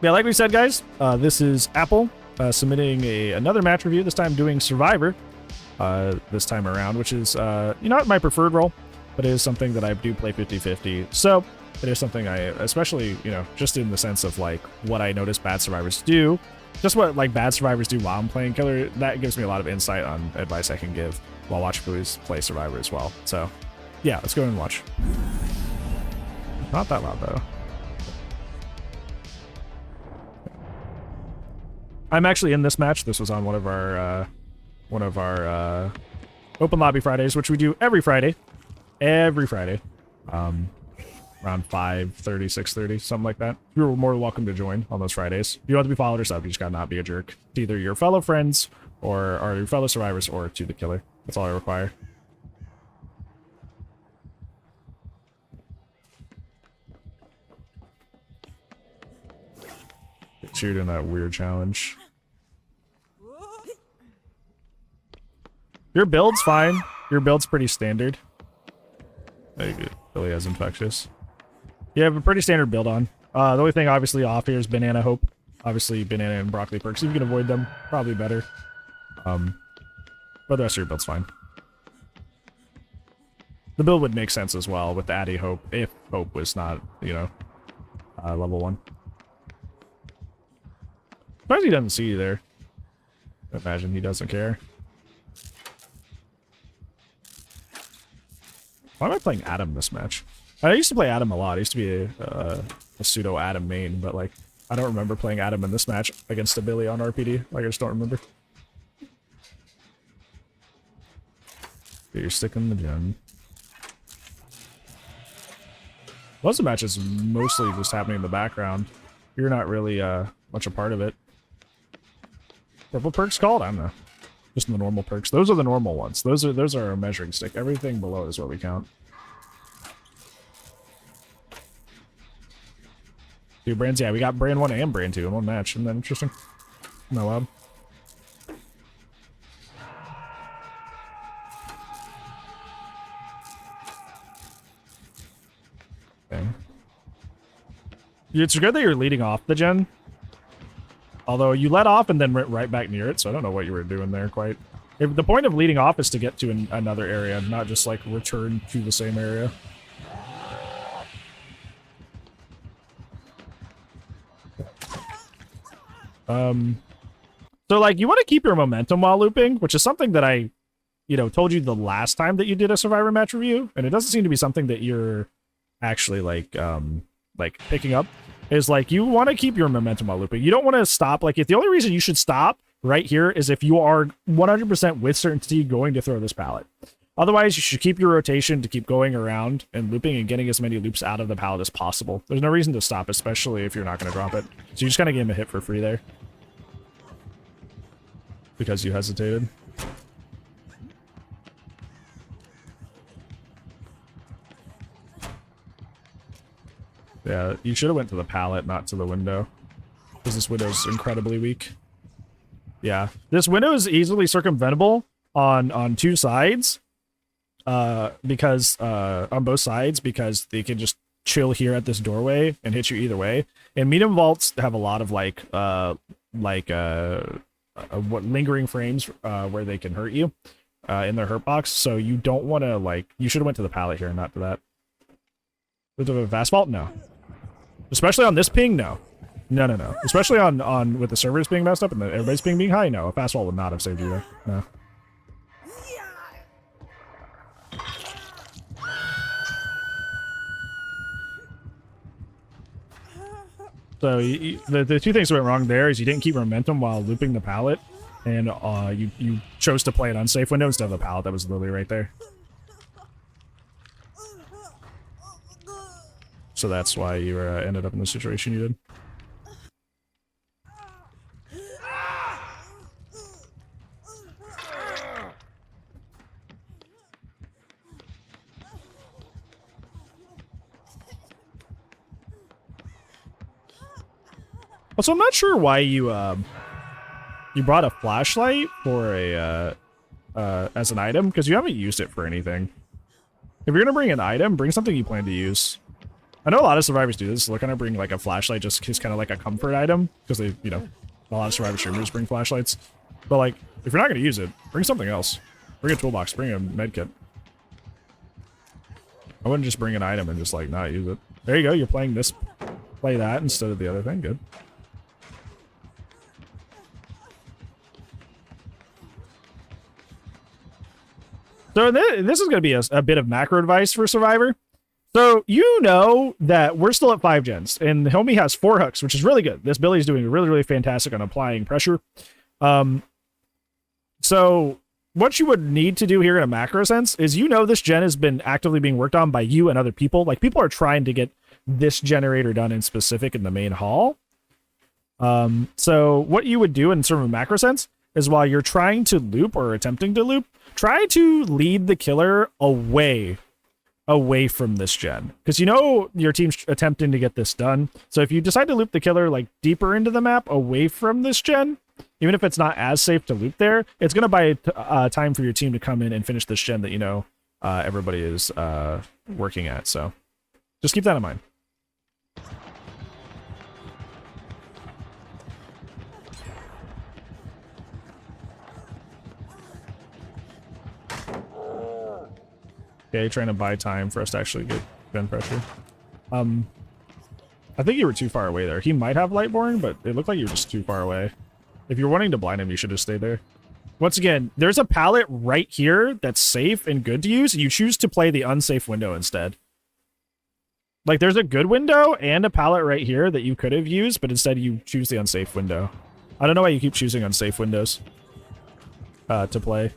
Yeah, like we said, guys, this is Apple submitting another match review, this time doing Survivor this time around, which is, not my preferred role, but it is something that I do play 50-50. So it is something I, especially, just in the sense of like what I notice bad survivors do, just what like bad survivors do while I'm playing killer, that gives me a lot of insight on advice I can give while watching police play Survivor as well. So yeah, let's go and watch. Not that loud though. I'm actually in this match. This was on one of our open lobby Fridays, which we do every Friday. Around 5:30, 6:30, something like that. You're more welcome to join on those Fridays. If you want to be followed or sub, you just gotta not be a jerk to either your fellow friends or your fellow survivors or to the killer. That's all I require. Get cheered in that weird challenge. Your build's fine. Your build's pretty standard. Billy has infectious. You have a pretty standard build on. The only thing obviously off here is banana hope. Obviously banana and broccoli perks. If you can avoid them, probably better. But the rest of your build's fine. The build would make sense as well with the adding hope if hope was not, level 1. Surprised he doesn't see you there. I imagine he doesn't care. Why am I playing Adam this match? I used to play Adam a lot. I used to be a pseudo Adam main, but like I don't remember playing Adam in this match against a Billy on RPD. Like I just don't remember. You're sticking the gen. Most of the match is mostly just happening in the background. You're not really much a part of it. What perks called? I don't know. Just the normal perks. Those are the normal ones. Those are a measuring stick. Everything below is what we count. Two brands, yeah, we got brand 1 and brand 2 in one match. Isn't that interesting? Not loud. Okay. It's good that you're leading off the gen. Although you let off and then went right back near it, so I don't know what you were doing there quite. The point of leading off is to get to another area, not just like return to the same area. So like you want to keep your momentum while looping, which is something that I, told you the last time that you did a Survivor match review, and it doesn't seem to be something that you're actually like picking up. Is like you want to keep your momentum while looping. You don't want to stop. Like if the only reason you should stop right here is if you are 100% with certainty going to throw this pallet. Otherwise, you should keep your rotation to keep going around and looping and getting as many loops out of the pallet as possible. There's no reason to stop, especially if you're not going to drop it. So you just kind of gave him a hit for free there. Because you hesitated. Yeah, you should have went to the pallet, not to the window. Because this window's incredibly weak. Yeah, this window is easily circumventable on two sides. Because on both sides, because they can just chill here at this doorway and hit you either way. And medium vaults have a lot of lingering frames where they can hurt you in their hurt box. So you don't want to you should have went to the pallet here, not to that. With a fast vault, no. Especially on this ping, no. No. Especially on with the servers being messed up and everybody's ping being high, no. A fast vault would not have saved you there. No. So the two things that went wrong there is you didn't keep momentum while looping the pallet, and you chose to play an unsafe window instead of the pallet that was literally right there. So that's why you ended up in the situation you did. Also, I'm not sure why you brought a flashlight for a as an item, because you haven't used it for anything. If you're gonna bring an item, bring something you plan to use. I know a lot of survivors do this. They're kind of bring like a flashlight just as kind of like a comfort item because they, you know, a lot of survivor streamers bring flashlights. But like, if you're not going to use it, bring something else. Bring a toolbox, bring a medkit. I wouldn't just bring an item and just like not use it. There you go, you're playing this, play that instead of the other thing, good. So this is going to be a bit of macro advice for Survivor. So you know that we're still at 5 gens, and the homie has 4 hooks, which is really good. This Billy is doing really, really fantastic on applying pressure. So what you would need to do here in a macro sense is, you know, this gen has been actively being worked on by you and other people. Like, people are trying to get this generator done in specific in the main hall. So what you would do in sort of a macro sense is, while you're trying to loop or attempting to loop, try to lead the killer away from this gen, because you know your team's attempting to get this done. So if you decide to loop the killer like deeper into the map away from this gen, even if it's not as safe to loop there, it's going to buy time for your team to come in and finish this gen that you know everybody is working at. So just keep that in mind. Okay, trying to buy time for us to actually get gun pressure. I think you were too far away there. He might have light boring, but it looked like you were just too far away. If you're wanting to blind him, you should have stayed there. Once again, there's a pallet right here that's safe and good to use. You choose to play the unsafe window instead. Like, there's a good window and a pallet right here that you could have used, but instead you choose the unsafe window. I don't know why you keep choosing unsafe windows to play.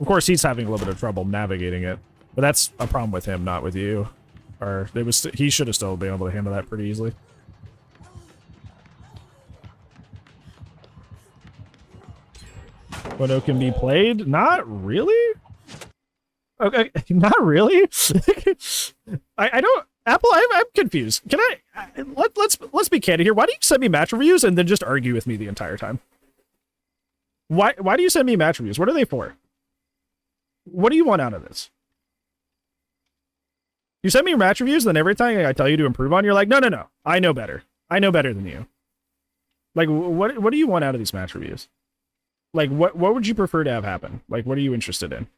Of course, he's having a little bit of trouble navigating it. But that's a problem with him, not with you. Or he should have still been able to handle that pretty easily. Window can be played? Not really? Okay, not really? I don't... Apple, I'm confused. Can let's be candid here. Why do you send me match reviews and then just argue with me the entire time? Why do you send me match reviews? What are they for? What do you want out of this? You send me your match reviews, then every time I tell you to improve on, you're like, no, I know better. I know better than you. Like, what do you want out of these match reviews? Like, what would you prefer to have happen? Like, what are you interested in?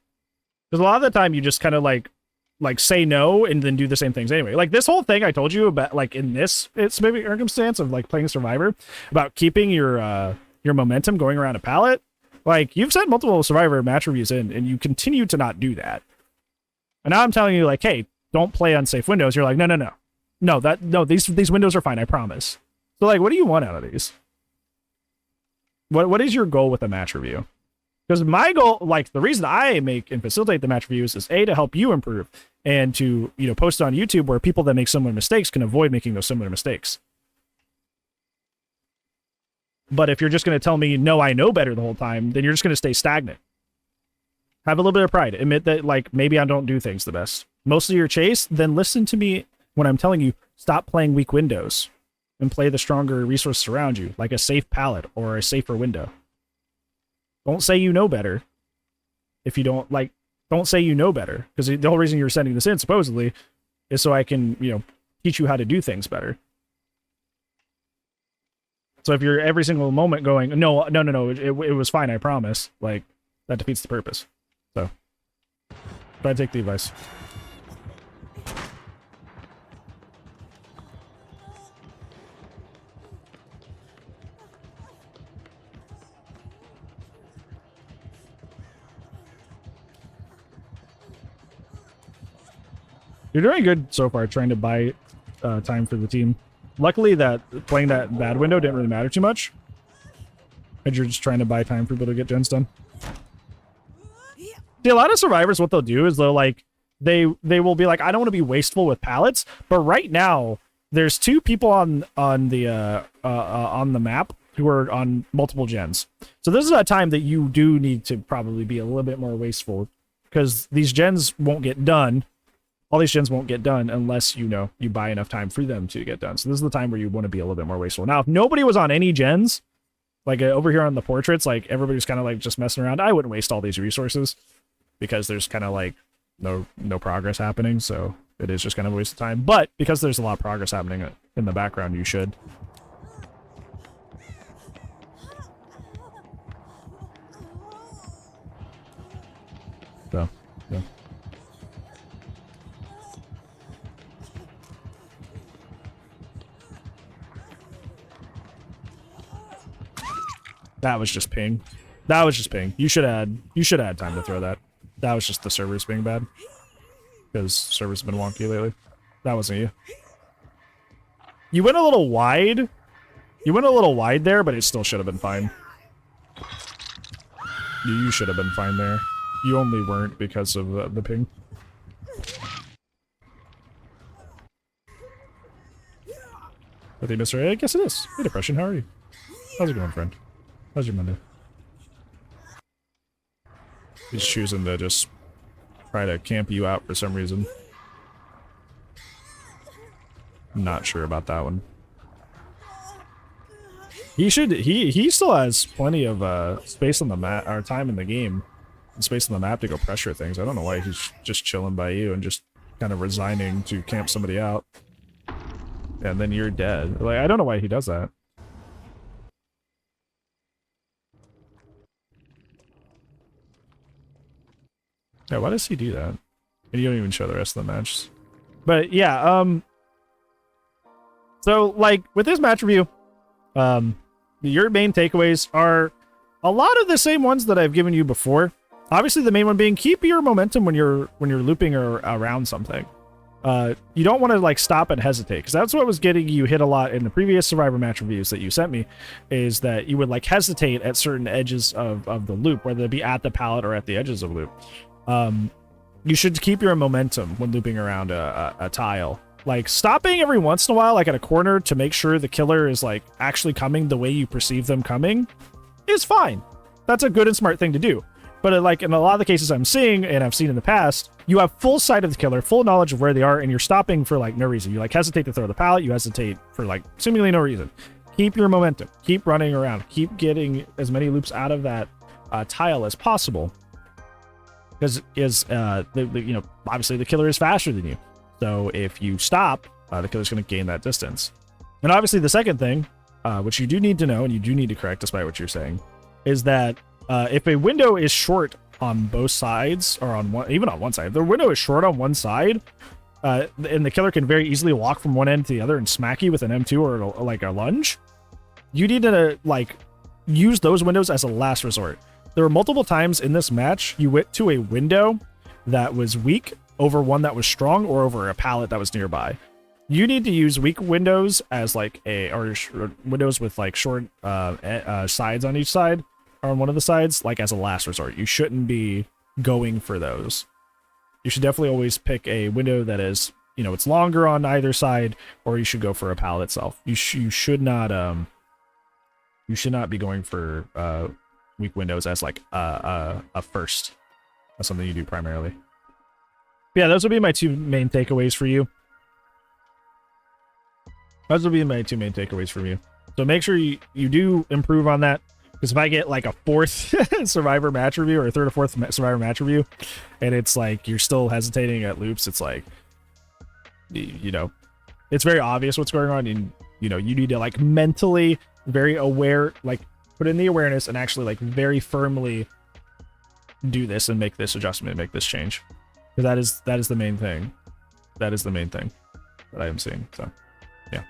Because a lot of the time you just kind of like say no and then do the same things anyway. Like, this whole thing I told you about, like, in this maybe circumstance of like playing Survivor, about keeping your momentum going around a pallet. Like, you've sent multiple Survivor match reviews in, and you continue to not do that. And now I'm telling you, like, hey, don't play unsafe windows. You're like, no, these windows are fine, I promise. So, like, what do you want out of these? What is your goal with a match review? Because my goal, like, the reason I make and facilitate the match reviews is A, to help you improve, and to, you know, post it on YouTube where people that make similar mistakes can avoid making those similar mistakes. But if you're just going to tell me, no, I know better the whole time, then you're just going to stay stagnant. Have a little bit of pride. Admit that, like, maybe I don't do things the best. Mostly your chase, then listen to me when I'm telling you, stop playing weak windows and play the stronger resources around you, like a safe pallet or a safer window. Don't say you know better. If you don't say you know better, because the whole reason you're sending this in, supposedly, is so I can, you know, teach you how to do things better. So if you're every single moment going, no, it was fine, I promise, like, that defeats the purpose. So, try to take the advice. You're doing good so far, trying to buy time for the team. Luckily, that playing that bad window didn't really matter too much. And you're just trying to buy time for people to get gens done. See, a lot of survivors, what they'll do is they'll like, they will be like, I don't want to be wasteful with pallets, but right now there's 2 people on the map who are on multiple gens. So this is a time that you do need to probably be a little bit more wasteful, because these gens won't get done. All these gens won't get done unless, you know, you buy enough time for them to get done. So this is the time where you want to be a little bit more wasteful. Now, if nobody was on any gens, like over here on the portraits, like everybody's kind of like just messing around, I wouldn't waste all these resources, because there's kind of like no progress happening. So it is just kind of a waste of time. But because there's a lot of progress happening in the background, you should. So, yeah. That was just ping. That was just ping. You should add time to throw that. That was just the servers being bad. Because servers have been wonky lately. That wasn't you. You went a little wide. You went a little wide there, but it still should have been fine. You should have been fine there. You only weren't because of the ping. I think, Mr. A, I guess it is. Hey, Depression, how are you? How's it going, friend? How's your Monday? He's choosing to just try to camp you out for some reason. I'm not sure about that one. He still has plenty of space on the map, or time in the game, and space on the map to go pressure things. I don't know why he's just chilling by you and just kind of resigning to camp somebody out. And then you're dead. Like, I don't know why he does that. Yeah, why does he do that? And you don't even show the rest of the match. But yeah, so like with this match review, your main takeaways are a lot of the same ones that I've given you before. Obviously, the main one being keep your momentum when you're looping around something. You don't want to like stop and hesitate, because that's what was getting you hit a lot in the previous Survivor match reviews that you sent me, is that you would like hesitate at certain edges of the loop, whether it be at the pallet or at the edges of loop. You should keep your momentum when looping around a tile. Like stopping every once in a while, like at a corner, to make sure the killer is like actually coming the way you perceive them coming is fine. That's a good and smart thing to do. But like in a lot of the cases I'm seeing, and I've seen in the past, you have full sight of the killer, full knowledge of where they are, and you're stopping for like no reason. You like hesitate to throw the pallet, you hesitate for like seemingly no reason. Keep your momentum, keep running around, keep getting as many loops out of that tile as possible. Because you know, obviously the killer is faster than you. So if you stop, the killer's going to gain that distance. And obviously the second thing, which you do need to know and you do need to correct despite what you're saying, is that if a window is short on both sides, or on one, even on one side, if the window is short on one side, and the killer can very easily walk from one end to the other and smack you with an M2 or like a lunge, you need to like use those windows as a last resort. There were multiple times in this match you went to a window that was weak over one that was strong, or over a pallet that was nearby. You need to use weak windows as like or windows with like short sides on each side, or on one of the sides, like as a last resort. You shouldn't be going for those. You should definitely always pick a window that is, you know, it's longer on either side, or you should go for a pallet itself. You should not be going for weak windows as like a first. That's something you do primarily. But yeah, those would be my two main takeaways for you. Those would be my two main takeaways from you. So make sure you do improve on that. Because if I get like a fourth Survivor match review, or a third or fourth Survivor match review, and it's like you're still hesitating at loops, it's like, you know, it's very obvious what's going on, and you know, you need to like mentally very aware, like put in the awareness and actually like very firmly do this and make this adjustment, make this change. Because that is the main thing. That is the main thing that I am seeing. So, yeah.